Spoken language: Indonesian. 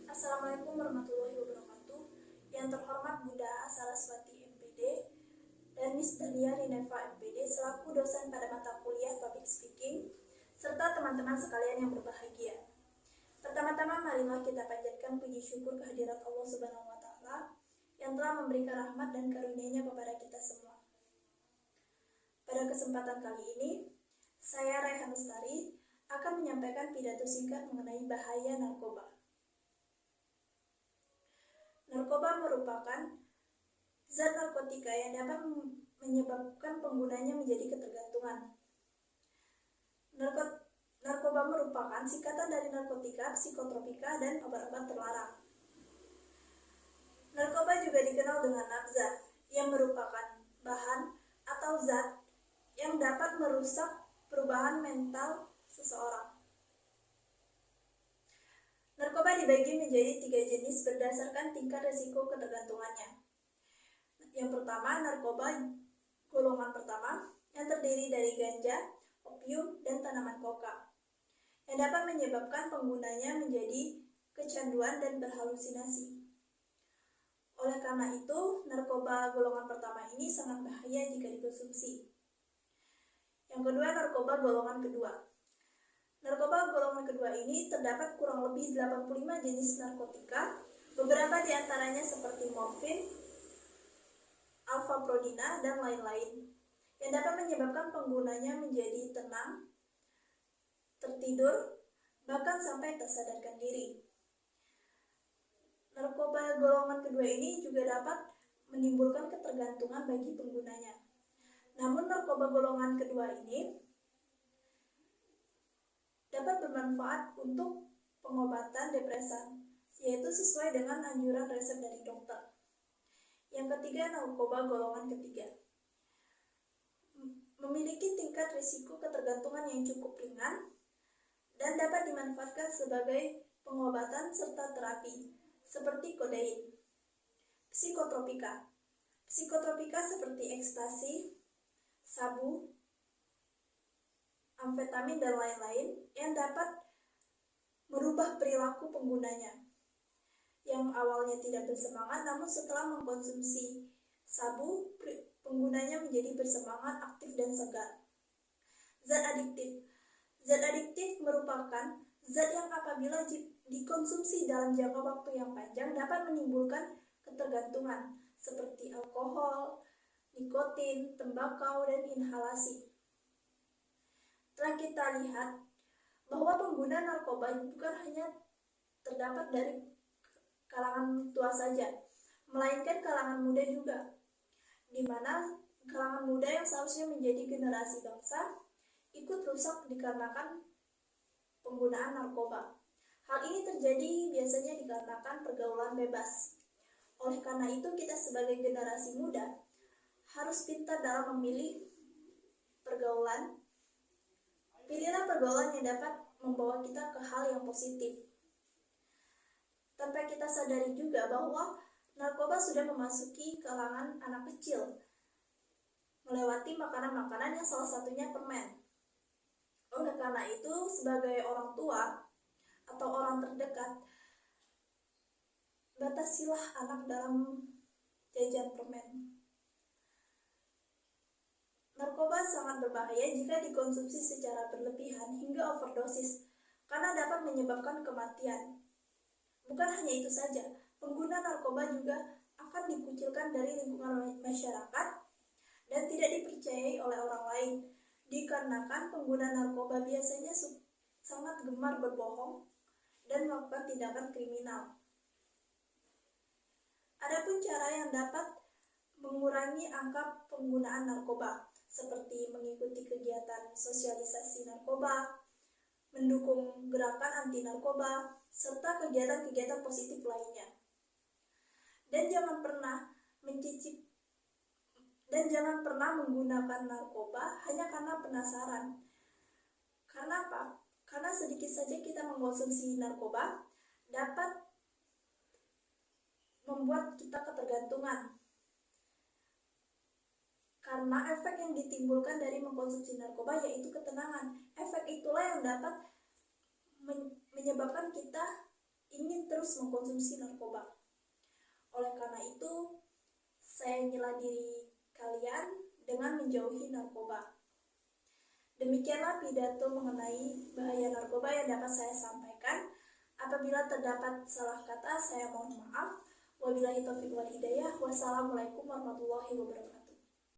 Assalamualaikum warahmatullahi wabarakatuh. Yang terhormat Bunda Saraswati MPD dan Miss Dahlia Rineva MPD selaku dosen pada mata kuliah Public Speaking, serta teman-teman sekalian yang berbahagia. Pertama-tama marilah kita panjatkan puji syukur kehadirat Allah Subhanahu wa taala yang telah memberikan rahmat dan karunia-Nya kepada kita semua. Pada kesempatan kali ini, saya Raihan Lestari akan menyampaikan pidato singkat mengenai bahaya narkoba. Narkoba merupakan zat narkotika yang dapat menyebabkan penggunanya menjadi ketergantungan. Narkoba merupakan singkatan dari narkotika, psikotropika, dan obat-obat terlarang. Narkoba juga dikenal dengan nabza, yang merupakan bahan atau zat yang dapat merusak perubahan mental seseorang. Narkoba dibagi menjadi 3 jenis berdasarkan tingkat risiko ketergantungannya. Yang pertama, narkoba golongan pertama yang terdiri dari ganja, opium, dan tanaman koka, yang dapat menyebabkan penggunanya menjadi kecanduan dan berhalusinasi. Oleh karena itu, narkoba golongan pertama ini sangat bahaya jika dikonsumsi. Yang kedua, narkoba golongan kedua. Narkoba golongan kedua ini terdapat kurang lebih 85 jenis narkotika, beberapa di antaranya seperti morfin, alfa-prodina, dan lain-lain, yang dapat menyebabkan penggunanya menjadi tenang, tertidur, bahkan sampai tak sadarkan diri. Narkoba golongan kedua ini juga dapat menimbulkan ketergantungan bagi penggunanya. Namun narkoba golongan kedua ini dapat bermanfaat untuk pengobatan depresan, yaitu sesuai dengan anjuran resep dari dokter. Yang ketiga, narkoba golongan ketiga memiliki tingkat risiko ketergantungan yang cukup ringan dan dapat dimanfaatkan sebagai pengobatan serta terapi, seperti kodein. Psikotropika seperti ekstasi, sabu, amfetamin, dan lain-lain yang dapat merubah perilaku penggunanya, yang awalnya tidak bersemangat namun setelah mengkonsumsi sabu, penggunanya menjadi bersemangat, aktif, dan segar. Zat adiktif merupakan zat yang apabila dikonsumsi dalam jangka waktu yang panjang dapat menimbulkan ketergantungan seperti alkohol, nikotin, tembakau, dan inhalasi. Telah kita lihat bahwa pengguna narkoba bukan hanya terdapat dari kalangan tua saja, melainkan kalangan muda juga, di mana kalangan muda yang seharusnya menjadi generasi bangsa ikut rusak dikarenakan penggunaan narkoba. Hal ini terjadi biasanya dikarenakan pergaulan bebas. Oleh karena itu, kita sebagai generasi muda harus pintar dalam memilih pergaulan. Pilihlah pergaulan yang dapat membawa kita ke hal yang positif. Tanpa kita sadari juga bahwa narkoba sudah memasuki kalangan anak kecil, melewati makanan-makanan yang salah satunya permen. Oleh karena itu, sebagai orang tua atau orang terdekat, batasilah anak dalam jajan permen. Narkoba sangat berbahaya jika dikonsumsi secara berlebihan hingga overdosis, karena dapat menyebabkan kematian. Bukan hanya itu saja, pengguna narkoba juga akan dikucilkan dari lingkungan masyarakat dan tidak dipercayai oleh orang lain, dikarenakan pengguna narkoba biasanya sangat gemar berbohong dan melakukan tindakan kriminal. Adapun cara yang dapat mengurangi angka penggunaan narkoba, seperti mengikuti kegiatan sosialisasi narkoba, mendukung gerakan anti narkoba, serta kegiatan-kegiatan positif lainnya. Dan jangan pernah menggunakan narkoba hanya karena penasaran. Karena apa? Karena sedikit saja kita mengkonsumsi narkoba dapat membuat kita ketergantungan. Karena efek yang ditimbulkan dari mengkonsumsi narkoba yaitu ketenangan. Efek itulah yang dapat menyebabkan kita ingin terus terus mengkonsumsi narkoba. Oleh karena itu, saya nyela diri kalian dengan menjauhi narkoba. Demikianlah pidato mengenai bahaya narkoba yang dapat saya sampaikan. Apabila terdapat salah kata, saya mohon maaf. Wabillahi taufiq wal hidayah. Wassalamualaikum warahmatullahi wabarakatuh.